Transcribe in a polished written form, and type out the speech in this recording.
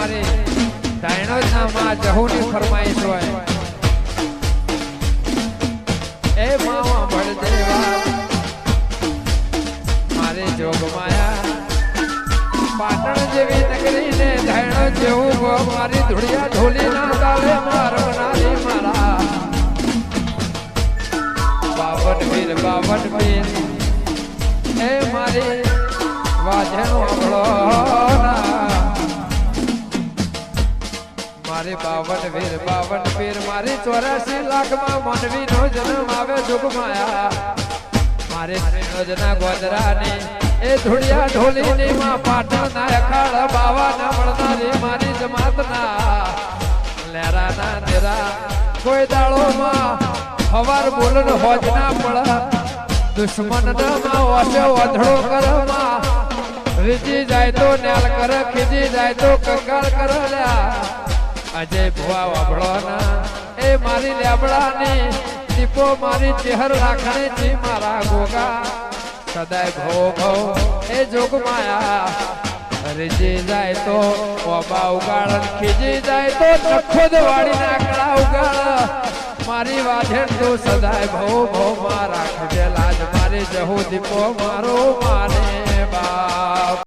મારી ધાયણો જ ના માં જહુની ફરમાઈશ હોય એ માવા ભળ દેવા મારે જોગ માયા પાટણ જેવી નગરી ને ધાયણો જેવું મારી ધૂળિયા ઢોલી ના તાલે મારવનારી મારા બાવન વીર એ મારી વાજનો અબળો મારી બાવન વીર મારી 84 લાખમાં માનવી નો જન્મ આવે જુગમાયા મારે યોજના ગોદરાની એ ધૂળિયા ઢોલીની માં પાટણ ના અખાડ બાવા ના મળનારી મારી જમાતના લેરાના તેરા કોઈ દાળોમાં હવાર બોલન હોજ ના પડા દુશ્મન ના ઓછો વધડો કરમાં રીજી જાય તો નેલ કર ખીજી જાય તો કંગાળ કર લ્યા અજય ભુવા વાભળો ના એ મારી લેબડાની દીપો મારી ચહેર રાખણે જી મારા ગોગા સદાય ભો એ જોગ માયા રીજી જાય તો ઓબા ઉગાડ ખીજી જાય તો નખોદ વાળી નાકડા ઉગાડ મારી વાજેણ તો સદાય ભો માં રાખજે લાજ મારી જહુ દીપો મારો માને બાપ